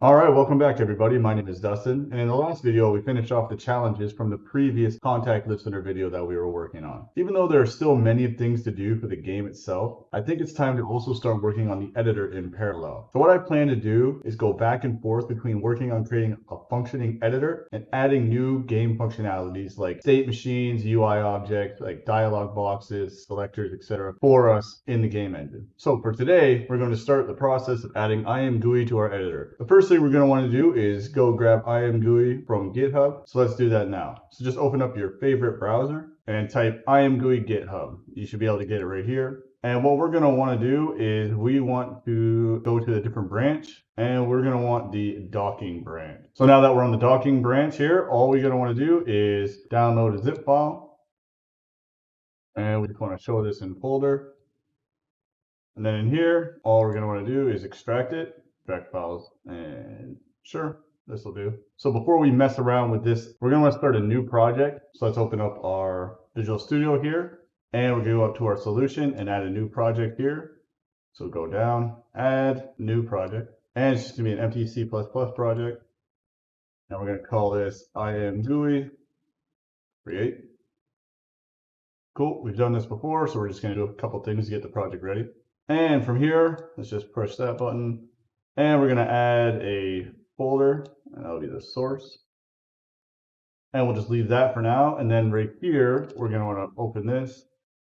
All right, welcome back everybody. My name is Dustin, and in the last video we finished off the challenges from the previous contact listener video that we were working on. Even though there are still many things to do for the game itself, I think it's time to also start working on the editor in parallel. So what I plan to do is go back and forth between working on creating a functioning editor and adding new game functionalities like state machines, UI objects, like dialog boxes, selectors, etc. for us in the game engine. So for today, we're going to start the process of adding ImGui to our editor. The first thing we're going to want to do is go grab ImGui from GitHub. So let's do that now. So just open up your favorite browser and type ImGui GitHub. You should be able to get it right here. And what we're going to want to do is we want to go to a different branch and we're going to want the docking branch. So now that we're on the docking branch here, all we're going to want to do is download a zip file. And we just want to show this in folder. And then in here, all we're going to want to do is extract it, extract files, and sure, this will do. So before we mess around with this, we're going to want to start a new project. So let's open up our Visual Studio here, and we're going to go up to our solution and add a new project here. So go down, add new project, and it's just going to be an empty C++ project. And we're going to call this ImGui create. Cool, we've done this before, so we're just going to do a couple things to get the project ready. And from here, let's just push that button. And we're going to add a folder, and that'll be the source. And we'll just leave that for now. And then right here, we're going to want to open this,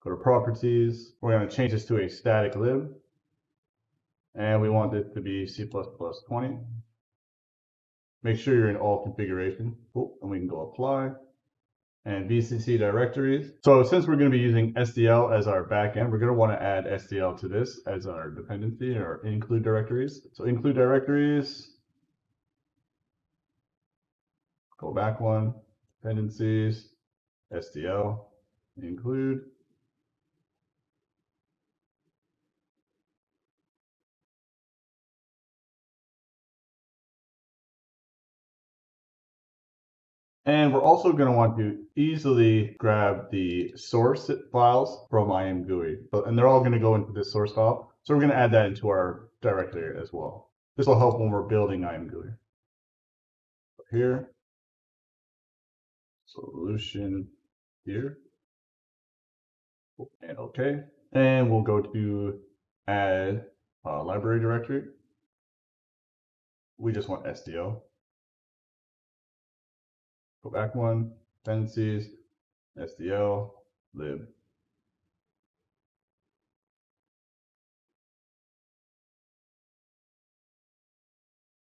go to properties. We're going to change this to a static lib. And we want it to be C++ 20. Make sure you're in all configuration. Cool. And we can go apply. And VCC directories. So since we're going to be using SDL as our backend, we're going to want to add SDL to this as our dependency or include directories. So include directories, go back one, dependencies, SDL, include. And we're also going to want to easily grab the source files from ImGui. And they're all going to go into this source file. So we're going to add that into our directory as well. This will help when we're building ImGui. Here, solution here, and OK. And we'll go to add library directory. We just want SDL. Go back one, dependencies, SDL, lib.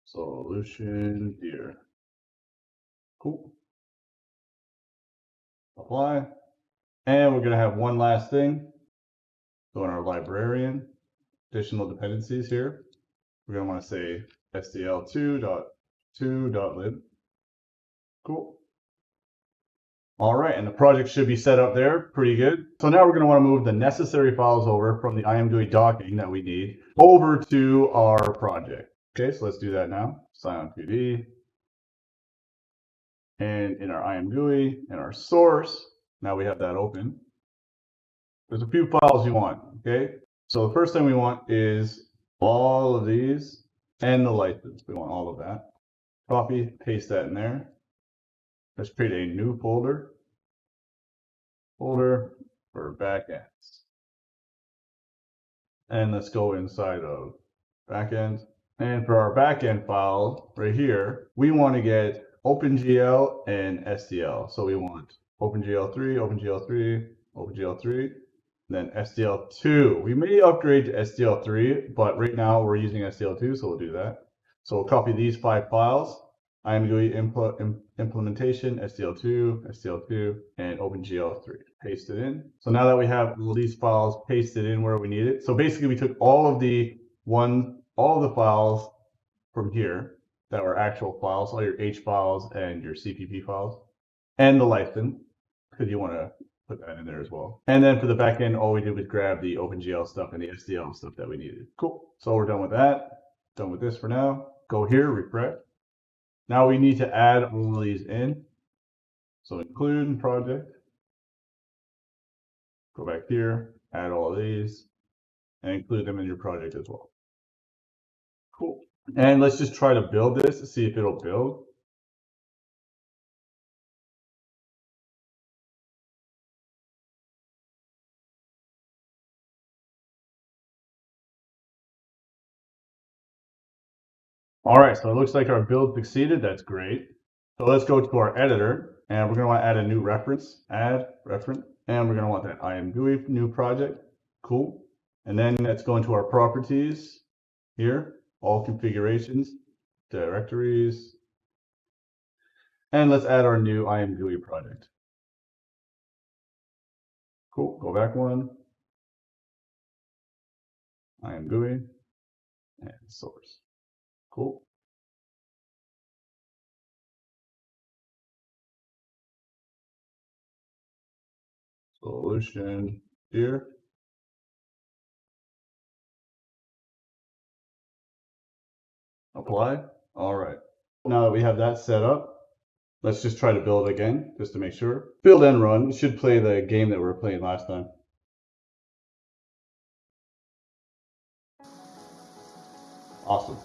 Solution here. Cool. Apply. And we're going to have one last thing. So in our librarian, additional dependencies here, we're going to want to say SDL2.2.lib. Cool. All right, and the project should be set up there pretty good. So now we're going to want to move the necessary files over from the ImGui docking that we need over to our project. Okay, so let's do that now. Scion2D. And in our ImGui, in our source, now we have that open. There's a few files you want, okay? So the first thing we want is all of these and the license. We want all of that. Copy, paste that in there. Let's create a new folder for backends. And let's go inside of backend. And for our backend file right here, we want to get OpenGL and SDL. So we want OpenGL3, OpenGL3, OpenGL3, then SDL2. We may upgrade to SDL3, but right now we're using SDL2, so we'll do that. So we'll copy these 5 files. ImGui implementation, SDL2, SDL2, and OpenGL3. Paste it in. So now that we have all these files pasted in where we need it. So basically we took all of the files from here that were actual files, all your H files and your CPP files, and the license, because you want to put that in there as well. And then for the backend, all we did was grab the OpenGL stuff and the SDL stuff that we needed. Cool. So we're done with that. Done with this for now. Go here, refresh. Now we need to add all of these in. So include project. Go back here, add all of these, and include them in your project as well. Cool. And let's just try to build this to see if it'll build. All right, so it looks like our build succeeded. That's great. So let's go to our editor, and we're going to want to add a new reference, add reference, and we're going to want that ImGui new project. Cool. And then let's go into our properties here, all configurations, directories, and let's add our new ImGui project. Cool. Go back one, ImGui, and source. Cool. Solution here. Apply. All right. Now that we have that set up, let's just try to build again, just to make sure. Build and run. It should play the game that we were playing last time. Awesome.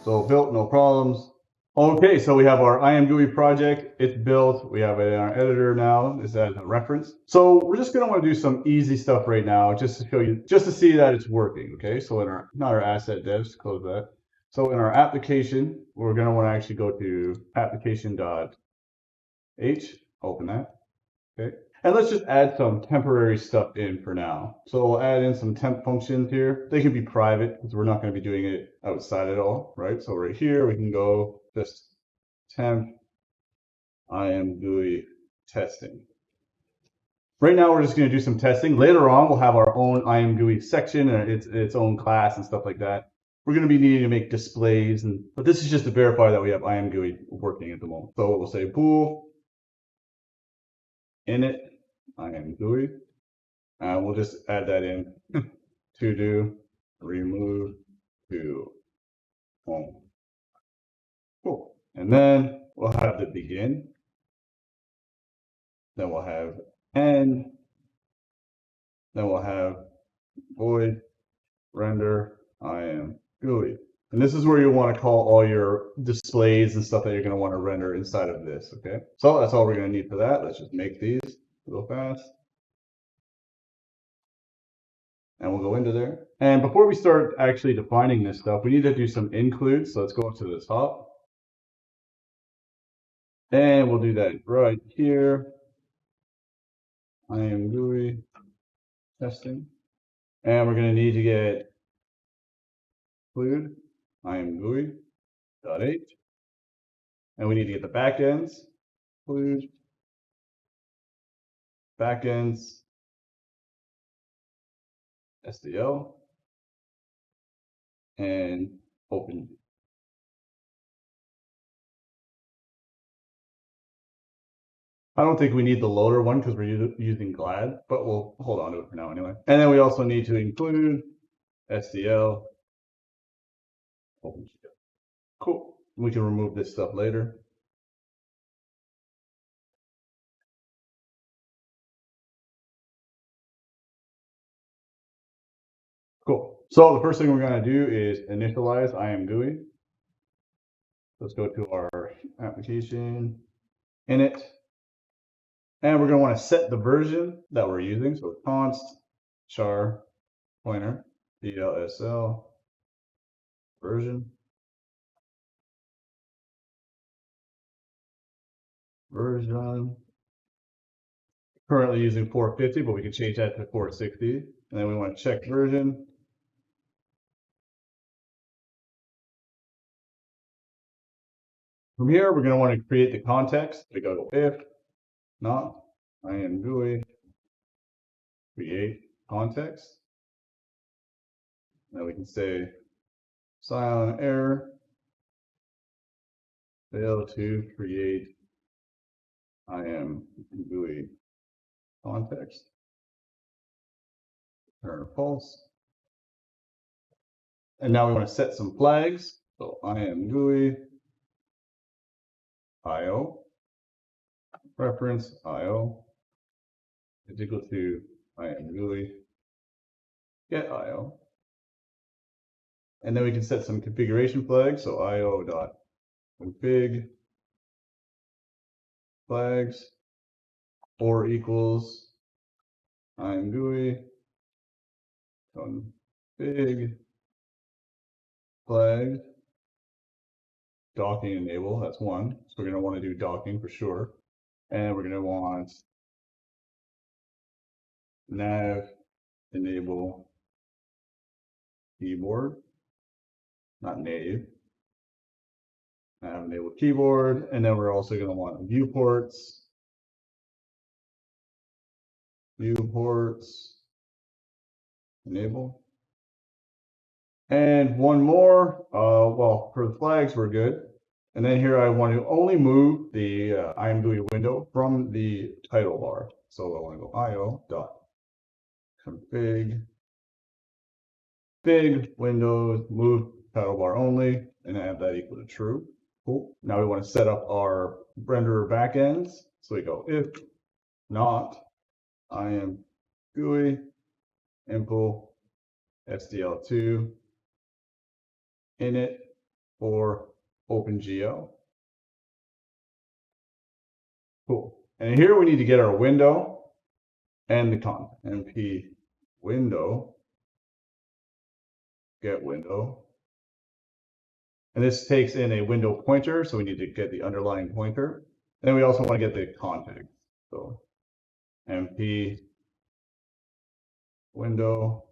So built, no problems. Okay, so we have our ImGui project. It's built. We have it in our editor now. This as a reference. So we're just going to want to do some easy stuff right now, just to show you, just to see that it's working. Okay, so in our, not our asset devs, close that. So in our application, we're going to want to actually go to application.h, open that. Okay. And let's just add some temporary stuff in for now. So we'll add in some temp functions here. They can be private because we're not going to be doing it outside at all, right? So right here, we can go just temp ImGui testing. Right now, we're just going to do some testing. Later on, we'll have our own ImGui section and its own class and stuff like that. We're going to be needing to make displays, but this is just to verify that we have ImGui working at the moment. So we'll say bool init ImGui. We'll just add that in to do remove to home. Cool. And then we'll have the begin. Then we'll have end. Then we'll have void render ImGui. And this is where you want to call all your displays and stuff that you're going to want to render inside of this. Okay. So that's all we're going to need for that. Let's just make these real fast. And we'll go into there. And before we start actually defining this stuff, we need to do some includes. So let's go up to the top. And we'll do that right here. ImGui testing. And we're going to need to get include ImGui.h. And we need to get the backends. Include backends SDL and OpenGL. I don't think we need the loader one because we're using GLAD, but we'll hold on to it for now anyway. And then we also need to include SDL, OpenGL. Cool. We can remove this stuff later. Cool. So the first thing we're going to do is initialize ImGui. Let's go to our application, init, and we're going to want to set the version that we're using. So const char pointer DLSL version. Currently using 450, but we can change that to 460. And then we want to check version. From here, we're going to want to create the context. We go to if not ImGui create context. Then we can say Scion error fail to create ImGui context. Turn false. And now we want to set some flags. So ImGui IO reference IO is equal to ImGui get IO. And then we can set some configuration flags. So io.config flags or equals ImGui config flag docking enable. That's one. So we're going to want to do docking for sure. And we're going to want nav enable keyboard, not native. Nav enable keyboard. And then we're also going to want viewports enable. And one more, well, for the flags, we're good. And then here I want to only move the ImGui window from the title bar. So I want to go io.config windows move title bar only, and I have that equal to true. Cool. Now we want to set up our renderer backends. So we go if not ImGui impl SDL2 init or OpenGL. Cool. And here we need to get our window and the content. np window get window. And this takes in a window pointer, so we need to get the underlying pointer. And then we also want to get the context. So np window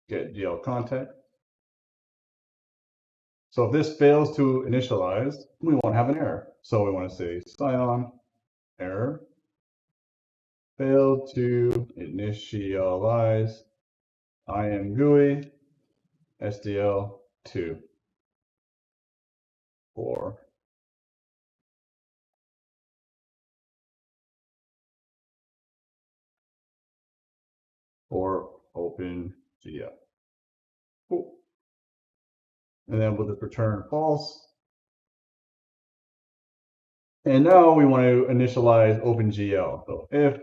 get GL context. So if this fails to initialize, we won't have an error. So we want to say Scion error failed to initialize ImGui SDL2 for OpenGL. Cool. And then we'll just return false. And now we want to initialize OpenGL. So if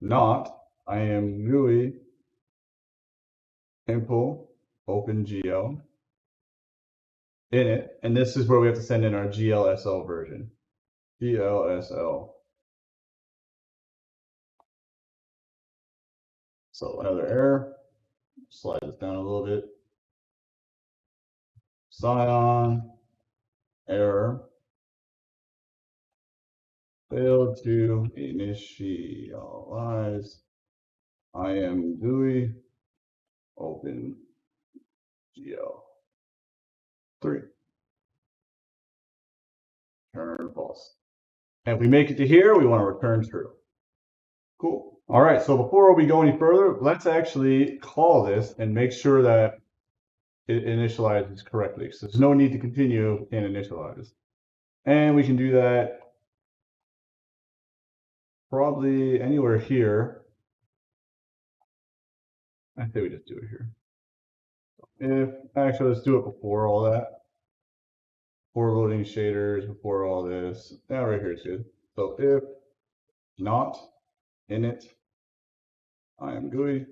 not ImGui impl OpenGL init, and this is where we have to send in our GLSL version. GLSL. So another error. Slide this down a little bit. Scion error failed to initialize ImGui OpenGL 3. Return false. And if we make it to here, we want to return true. Cool. All right, so before we go any further, let's actually call this and make sure that it initializes correctly. So there's no need to continue and initialize. And we can do that probably anywhere here. I think we just do it here. Actually, let's do it before all that. Before loading shaders, before all this. Now right here is good. So if not init ImGui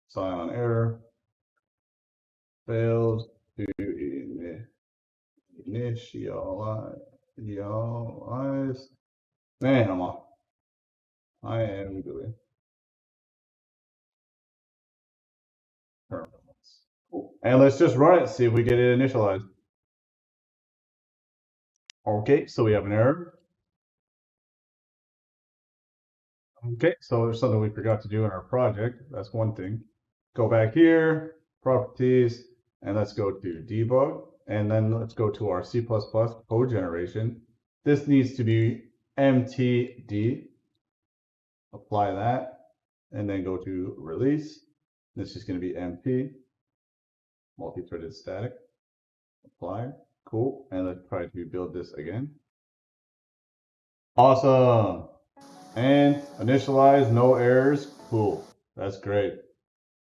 Scion error failed to initialize. Man, I'm off. ImGui. Cool. And let's just run it, see if we get it initialized. Okay, so we have an error. Okay, so there's something we forgot to do in our project. That's one thing. Go back here, properties, and let's go to debug. And then let's go to our C++ code generation. This needs to be mtd. Apply that, and then go to release. This is going to be mp, multi-threaded static. Apply. Cool. And let's try to build this again. Awesome. And initialize, no errors. Cool. That's great.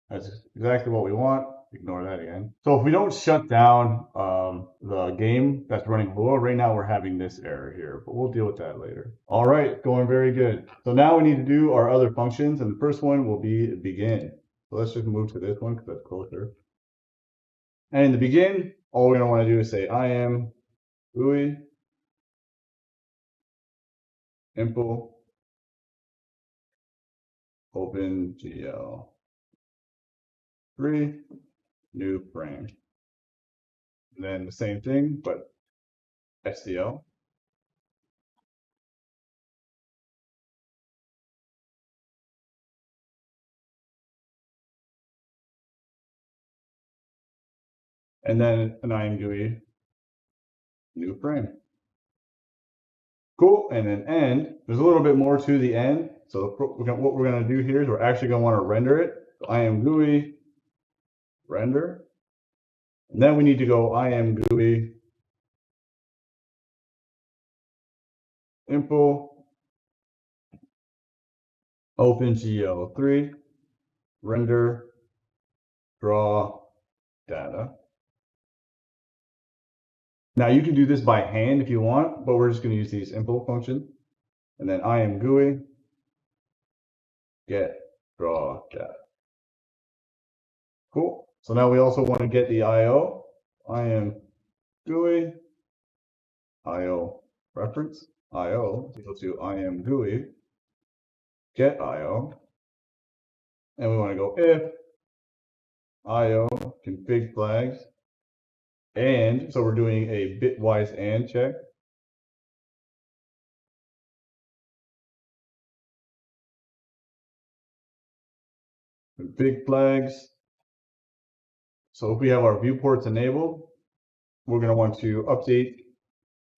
That's exactly what we want. Ignore that again. So if we don't shut down the game that's running Lua, right now we're having this error here, but we'll deal with that later. All right, going very good. So now we need to do our other functions, and the first one will be begin. So let's just move to this one because that's closer. And in the begin, all we're going to want to do is say ImGui impl OpenGL 3 new frame. And then the same thing, but SDL. And then an ImGui new frame. Cool. And then end. There's a little bit more to the end. So what we're going to do here is we're actually going to want to render it. So ImGui render. And then we need to go ImGui impl OpenGL 3 render draw data. Now you can do this by hand if you want, but we're just going to use these impl function. And then ImGui get draw data. Cool. So now we also want to get the IO. ImGui IO reference. IO is equal to ImGui get IO. And we want to go if IO config flags. And so we're doing a bitwise and check. Config flags. So if we have our viewports enabled, we're going to want to update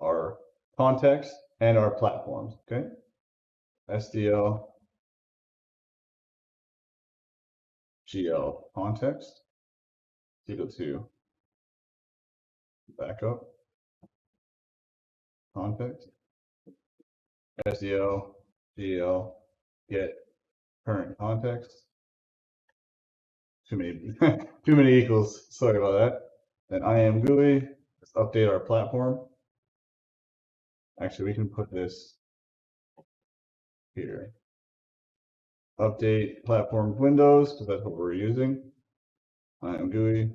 our context and our platforms. Okay. SDL GL context is equal to backup context. SDL GL get current context. Too many equals. Sorry about that. Then ImGui. Let's update our platform. Actually, we can put this here. Update platform windows because that's what we're using. ImGui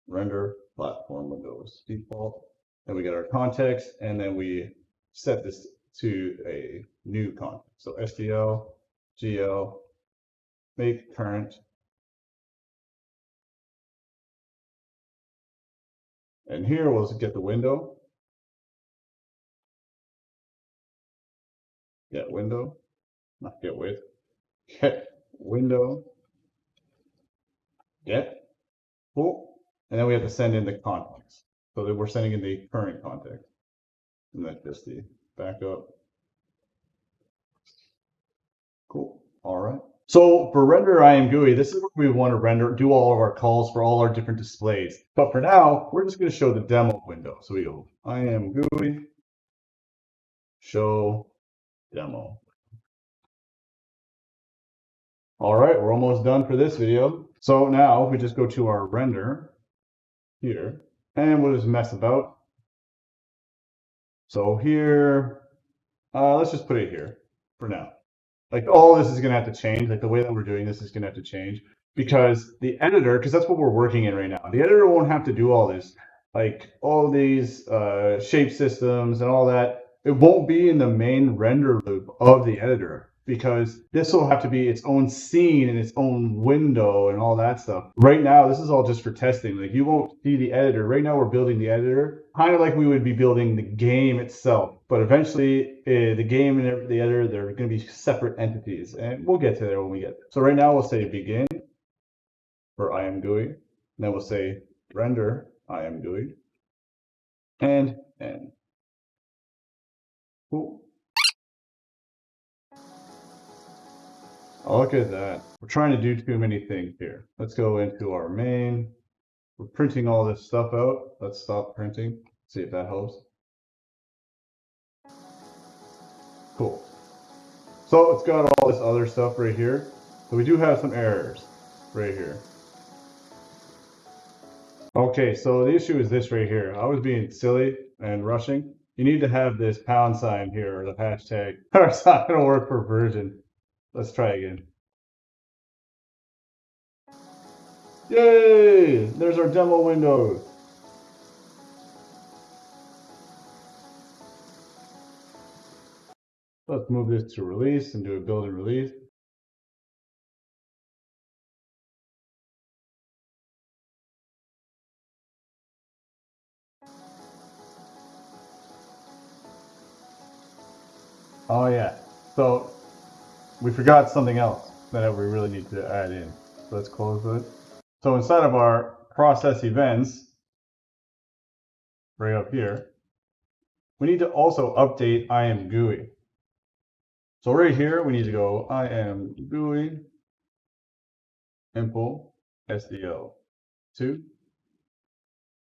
render platform windows default. Then we get our context, and then we set this to a new context. So SDL GL make current. And here we'll get the window. Get window, not get with. Get window. Get. Cool. And then we have to send in the context. So that we're sending in the current context. And that's just the backup. Cool. All right. So for render ImGui, this is where we want to do all of our calls for all our different displays. But for now, we're just going to show the demo window. So we go ImGui show demo. All right, we're almost done for this video. So now we just go to our render here, and we'll just mess about. So here, let's just put it here for now. Like all this is going to have to change. Like the way that we're doing this is going to have to change because the editor, because that's what we're working in right now. The editor won't have to do all this, like all these shape systems and all that. It won't be in the main render loop of the editor because this will have to be its own scene and its own window and all that stuff. Right now, this is all just for testing. Like you won't see the editor. Right now, we're building the editor kind of like we would be building the game itself. But eventually, the game and the editor, they're going to be separate entities. And we'll get to there when we get there. So right now, we'll say begin for ImGui. And then we'll say render ImGui. And end. Cool. Oh, look at that. We're trying to do too many things here. Let's go into our main. We're printing all this stuff out. Let's stop printing. See if that helps. Cool. So it's got all this other stuff right here. So we do have some errors right here. Okay, so the issue is this right here. I was being silly and rushing. You need to have this pound sign here or the hashtag. Or it's not going to work for version. Let's try again. Yay! There's our demo window. Let's move this to release and do a build and release. Oh yeah, so we forgot something else that we really need to add in. So let's close it. So inside of our process events, right up here, we need to also update ImGui. So right here, we need to go ImGui impl SDL2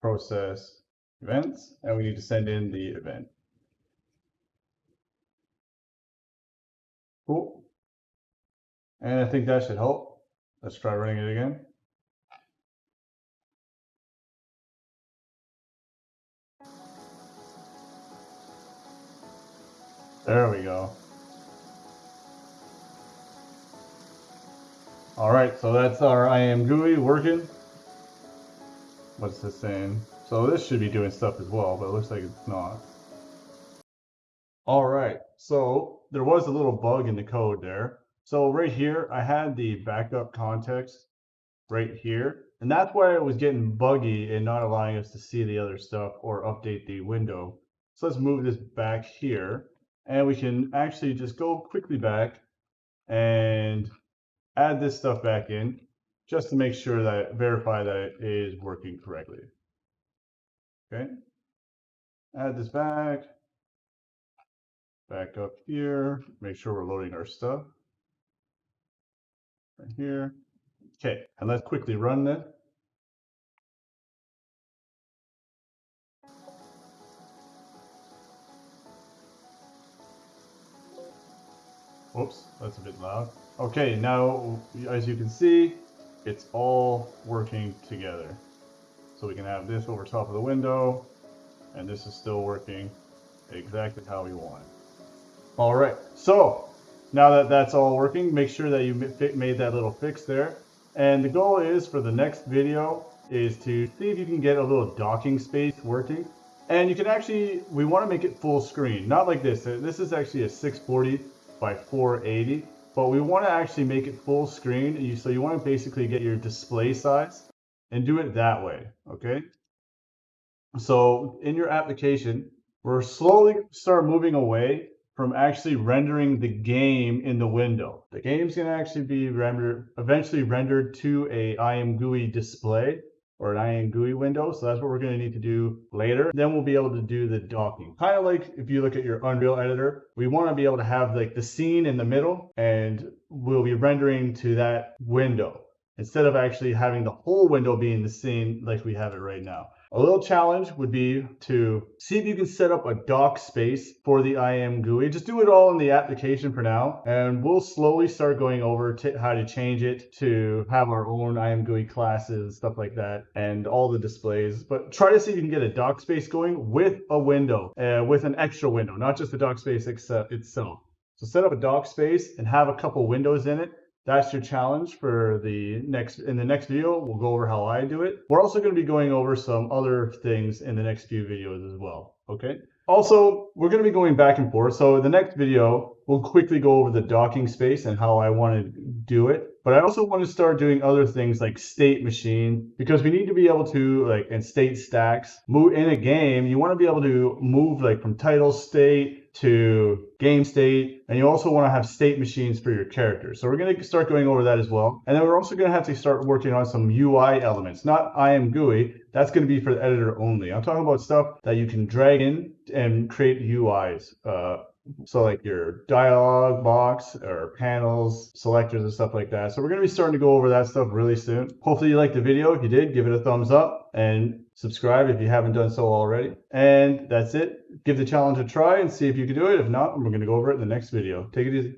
process events, and we need to send in the event. Cool. And I think that should help. Let's try running it again. There we go. All right, so that's our ImGui working. What's this saying? So this should be doing stuff as well, but it looks like it's not. All right, so there was a little bug in the code there. So right here, I had the backup context right here, and that's why it was getting buggy and not allowing us to see the other stuff or update the window. So let's move this back here, and we can actually just go quickly back and add this stuff back in just to make sure that, verify that it is working correctly. Okay, add this back up here, make sure we're loading our stuff right here. Okay, and let's quickly run this. Oops, that's a bit loud. Okay, now as you can see, it's all working together. So we can have this over top of the window, and this is still working exactly how we want it. All right, so now that that's all working, make sure that you made that little fix there. And the goal is for the next video is to see if you can get a little docking space working. And you can actually, we want to make it full screen, not like this. This is actually a 640 by 480, but we want to actually make it full screen. So you want to basically get your display size and do it that way, okay? So in your application, we're slowly start moving away from actually rendering the game in the window. The game's going to actually be eventually rendered to a ImGui display or an ImGui window. So that's what we're going to need to do later. Then we'll be able to do the docking. Kind of like if you look at your Unreal editor, we want to be able to have like the scene in the middle, and we'll be rendering to that window instead of actually having the whole window being the scene like we have it right now. A little challenge would be to see if you can set up a dock space for the ImGui. Just do it all in the application for now, and we'll slowly start going over how to change it to have our own ImGui classes, stuff like that, and all the displays. But try to see if you can get a dock space going with a window, with an extra window, not just the dock space itself. So set up a dock space and have a couple windows in it. That's your challenge for in the next video. We'll go over how I do it. We're also going to be going over some other things in the next few videos as well. Okay. Also, we're going to be going back and forth. So in the next video, we'll quickly go over the docking space and how I want to do it. But I also want to start doing other things like state machine, because we need to be able to and state stacks. Move in a game, you want to be able to move from title state to game state, and you also want to have state machines for your characters. So we're going to start going over that as well. And then we're also going to have to start working on some UI elements, not ImGui. That's going to be for the editor only. I'm talking about stuff that you can drag in and create UIs. So like your dialog box or panels, selectors and stuff like that. So we're going to be starting to go over that stuff really soon. Hopefully you liked the video. If you did, give it a thumbs up and subscribe if you haven't done so already. And that's it. Give the challenge a try and see if you can do it. If not, we're going to go over it in the next video. Take it easy.